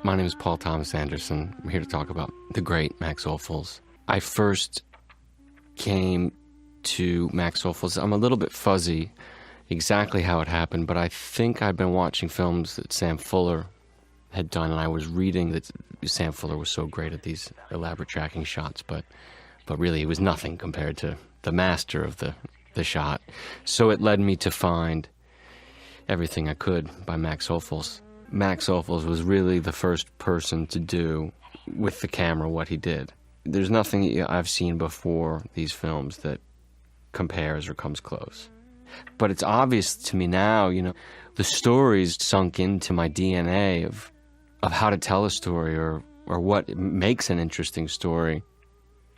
My name is Paul Thomas Anderson. I'm here to talk about the great Max Ophüls. I first came to Max Ophüls, I'm a little bit fuzzy exactly how it happened, but I think I'd been watching films that Sam Fuller had done, and I was reading that Sam Fuller was so great at these elaborate tracking shots, but really it was nothing compared to the master of the shot. So it led me to find everything I could by Max Ophüls. Max Ophüls was really the first person to do with the camera what he did. There's nothing I've seen before these films that compares or comes close. But it's obvious to me now, the story's sunk into my DNA of how to tell a story or what makes an interesting story.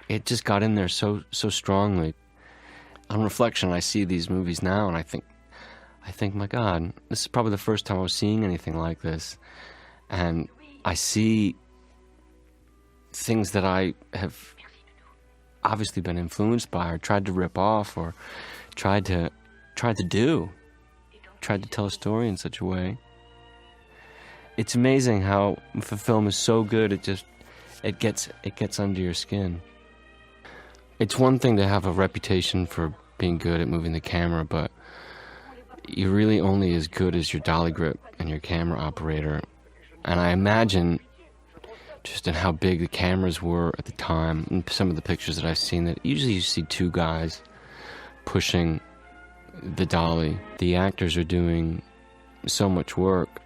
It just got in there so strongly. On reflection, I see these movies now and I think, my God, this is probably the first time I was seeing anything like this. And I see things that I have obviously been influenced by or tried to rip off or tried to tell a story in such a way. It's amazing how if a film is so good, it gets under your skin. It's one thing to have a reputation for being good at moving the camera, but you're really only as good as your dolly grip and your camera operator. And I imagine, just in how big the cameras were at the time, and some of the pictures that I've seen, that usually you see two guys pushing the dolly. The actors are doing so much work,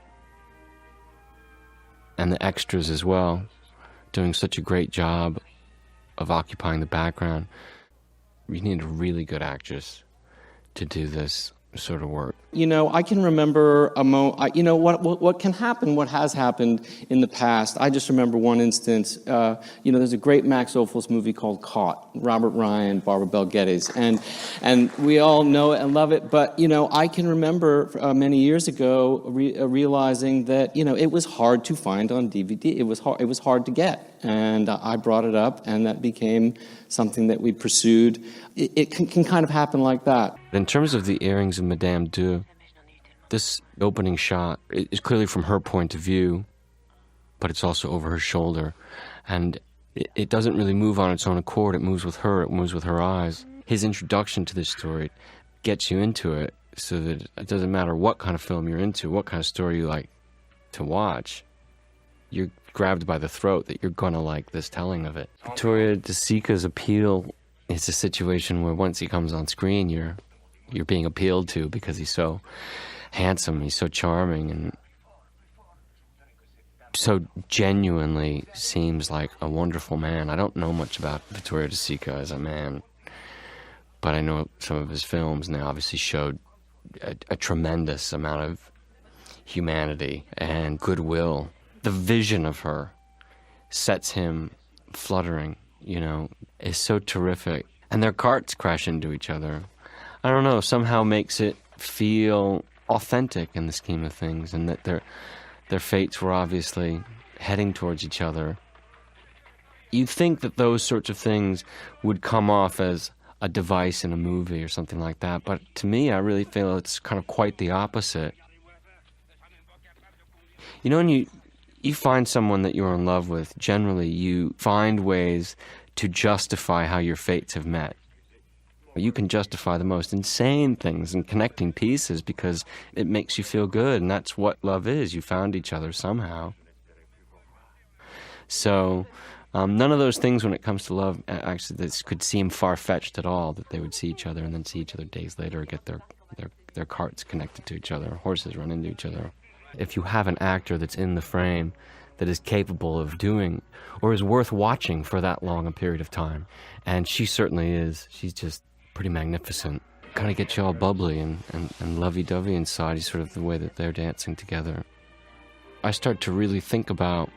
and the extras as well, doing such a great job of occupying the background. You need a really good actress to do this sort of work. I can remember a moment, what can happen, what has happened in the past. I just remember one instance, there's a great Max Ophüls movie called Caught, Robert Ryan, Barbara Bel Geddes, and we all know it and love it, but, I can remember many years ago realizing that, it was hard to find on DVD. It was hard to get, and I brought it up, and that became something that we pursued. It can kind of happen like that. In terms of the earrings of Madame Deux, this opening shot is clearly from her point of view, but it's also over her shoulder. And it doesn't really move on its own accord. It moves with her. It moves with her eyes. His introduction to this story gets you into it so that it doesn't matter what kind of film you're into, what kind of story you like to watch. You're grabbed by the throat that you're going to like this telling of it. Vittorio De Sica's appeal is a situation where once he comes on screen, you're being appealed to because he's so handsome, he's so charming, and so genuinely seems like a wonderful man. I don't know much about Vittorio De Sica as a man, but I know some of his films, and they obviously showed a tremendous amount of humanity and goodwill. The vision of her sets him fluttering, is so terrific. And their carts crash into each other. I don't know, somehow makes it feel authentic in the scheme of things, and that their fates were obviously heading towards each other. You'd think that those sorts of things would come off as a device in a movie or something like that, but to me, I really feel it's kind of quite the opposite. When you find someone that you're in love with, generally you find ways to justify how your fates have met. You can justify the most insane things and connecting pieces because it makes you feel good, and that's what love is. You found each other somehow. So none of those things when it comes to love, actually, this could seem far-fetched at all, that they would see each other and then see each other days later or get their carts connected to each other, horses run into each other. If you have an actor that's in the frame that is capable of doing or is worth watching for that long a period of time, and she certainly is, she's just pretty magnificent. Kind of gets you all bubbly and lovey-dovey inside, sort of the way that they're dancing together. I start to really think about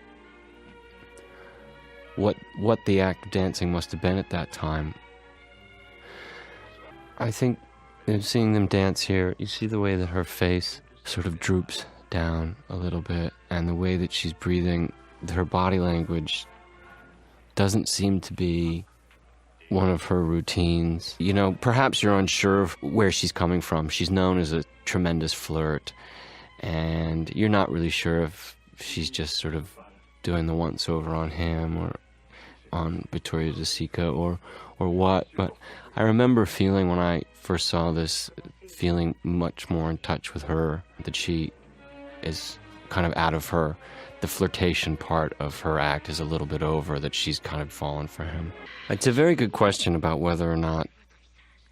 what the act of dancing must have been at that time. I think seeing them dance here, you see the way that her face sort of droops down a little bit, and the way that she's breathing, her body language doesn't seem to be one of her routines. Perhaps you're unsure of where she's coming from. She's known as a tremendous flirt, and you're not really sure if she's just sort of doing the once-over on him or on Vittoria De Sica or what, but I remember feeling when I first saw this, feeling much more in touch with her, that she is kind of out of her, the flirtation part of her act is a little bit over, that she's kind of fallen for him. It's a very good question about whether or not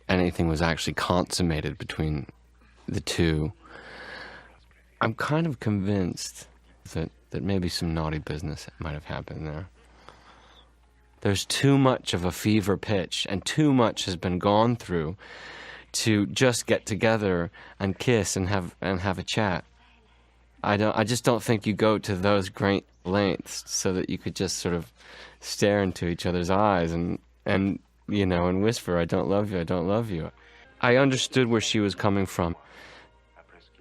anything was actually consummated between the two. I'm kind of convinced that maybe some naughty business might have happened there. There's too much of a fever pitch, and too much has been gone through to just get together and kiss and have a chat. I just don't think you go to those great lengths so that you could just sort of stare into each other's eyes and you know, and whisper, "I don't love you, I don't love you." I understood where she was coming from.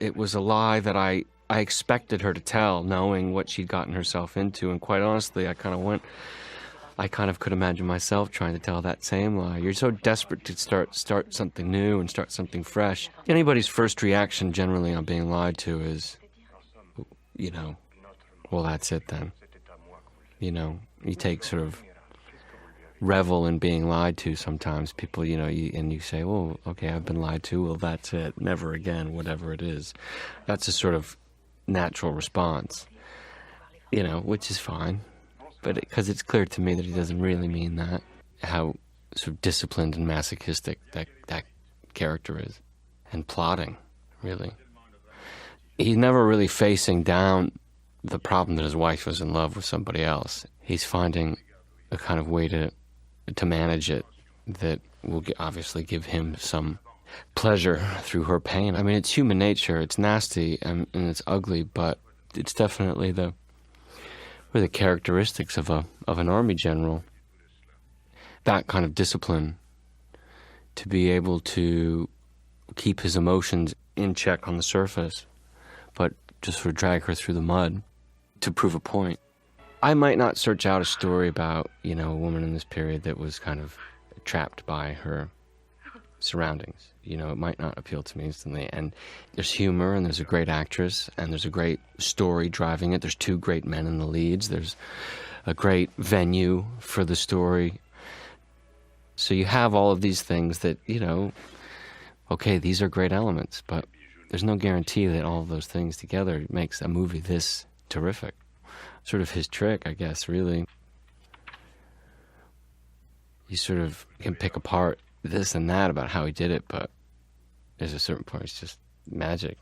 It was a lie that I expected her to tell, knowing what she'd gotten herself into, and quite honestly, I kind of could imagine myself trying to tell that same lie. You're so desperate to start something new and start something fresh. Anybody's first reaction generally on being lied to is, you know, well, that's it then. You know, you take sort of revel in being lied to sometimes. People, you know, and you say, "Oh, okay, I've been lied to, well, that's it, never again," whatever it is. That's a sort of natural response, you know, which is fine. But because it's clear to me that he doesn't really mean that, how sort of disciplined and masochistic that character is, and plotting, really. He's never really facing down the problem that his wife was in love with somebody else. He's finding a kind of way to manage it that will obviously give him some pleasure through her pain. I mean, it's human nature. It's nasty and it's ugly, but it's definitely the characteristics of an army general. That kind of discipline, to be able to keep his emotions in check on the surface, but just sort of drag her through the mud to prove a point. I might not search out a story about, you know, a woman in this period that was kind of trapped by her surroundings. You know, it might not appeal to me instantly. And there's humor, and there's a great actress, and there's a great story driving it. There's two great men in the leads. There's a great venue for the story. So you have all of these things that, you know, okay, these are great elements, but there's no guarantee that all of those things together makes a movie this terrific. Sort of his trick, I guess, really. You sort of can pick apart this and that about how he did it, but there's a certain point, it's just magic.